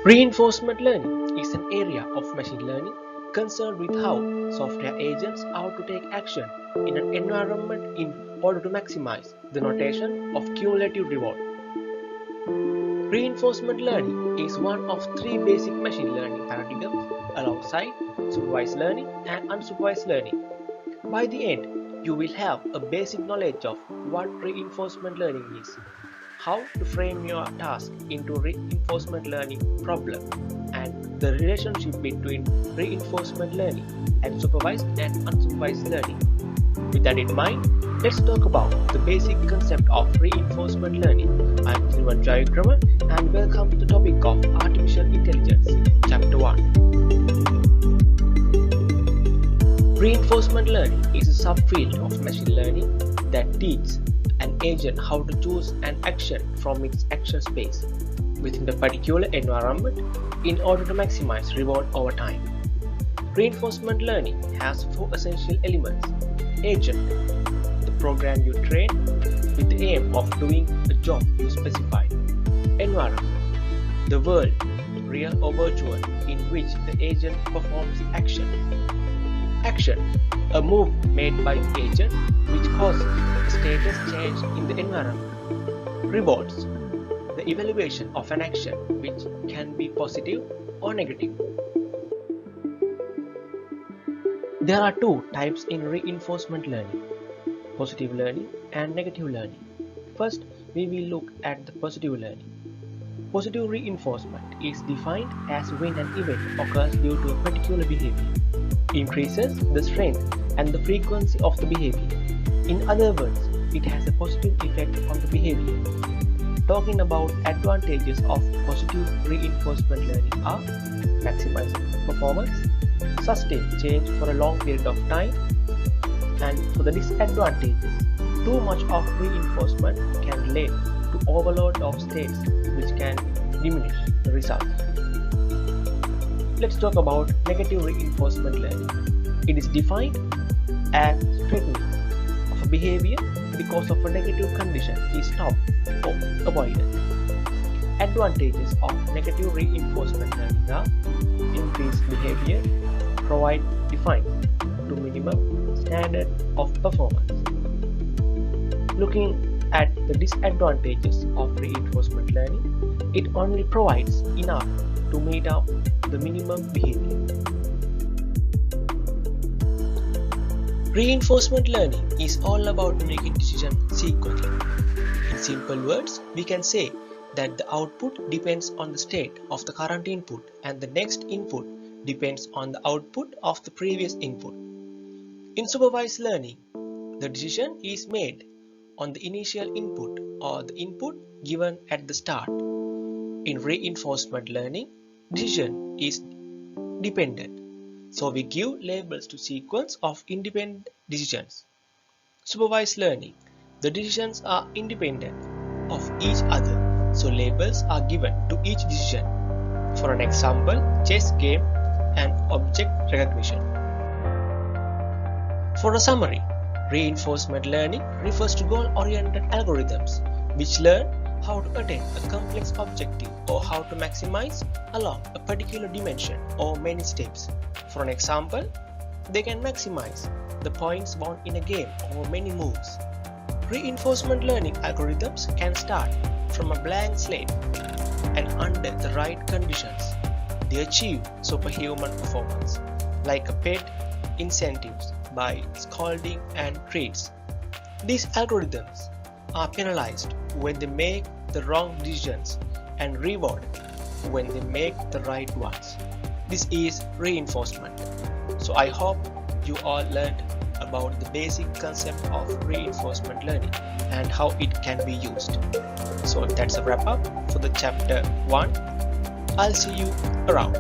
Reinforcement learning is an area of machine learning concerned with how software agents are to take action in an environment in order to maximize the notation of cumulative reward. Reinforcement learning is one of three basic machine learning paradigms alongside supervised learning and unsupervised learning. By the end, you will have a basic knowledge of what reinforcement learning is, how to frame your task into reinforcement learning problem, and the relationship between reinforcement learning and supervised and unsupervised learning. With that in mind, let's talk about the basic concept of reinforcement learning. I'm Srivan Jayakrama and welcome to the topic of Artificial Intelligence, Chapter 1. Reinforcement learning is a subfield of machine learning that teaches an agent how to choose an action from its action space within the particular environment in order to maximize reward over time. Reinforcement learning has four essential elements: agent, the program you train with the aim of doing a job you specify; environment, the world, real or virtual, in which the agent performs action; action, a move made by the agent which causes a status change in the environment; rewards, the evaluation of an action which can be positive or negative. There are two types in reinforcement learning: positive learning and negative learning. First, we will look at the positive learning. Positive reinforcement is defined as when an event occurs due to a particular behavior, increases the strength and the frequency of the behavior. In other words, it has a positive effect on the behavior. Talking about advantages of positive reinforcement learning are maximizing performance, sustain change for a long period of time, and for the disadvantages, too much of reinforcement can lead to overload of states which can diminish the results. Let's talk about negative reinforcement learning. It is defined as threatening of a behavior because of a negative condition is stopped or avoided. Advantages of negative reinforcement learning are increased behavior, provide defined to minimum standard of performance. Looking at the disadvantages of reinforcement learning, it only provides enough to meet up the minimum behavior. Reinforcement learning is all about making decisions sequentially. In simple words, we can say that the output depends on the state of the current input and the next input depends on the output of the previous input. In supervised learning, the decision is made on the initial input or the input given at the start. In reinforcement learning, decision is dependent, so we give labels to sequence of independent decisions. Supervised learning, the decisions are independent of each other, so labels are given to each decision. For an example, chess game and object recognition. For a summary, reinforcement learning refers to goal-oriented algorithms which learn how to attain a complex objective or how to maximize along a particular dimension or many steps. For an example, they can maximize the points won in a game or many moves. Reinforcement learning algorithms can start from a blank slate and under the right conditions, they achieve superhuman performance, like a pet incentives by scolding and treats. These algorithms are penalized when they make the wrong decisions and rewarded when they make the right ones. This is reinforcement. So I hope you all learned about the basic concept of reinforcement learning and how it can be used. So that's a wrap up for the chapter 1. I'll see you around.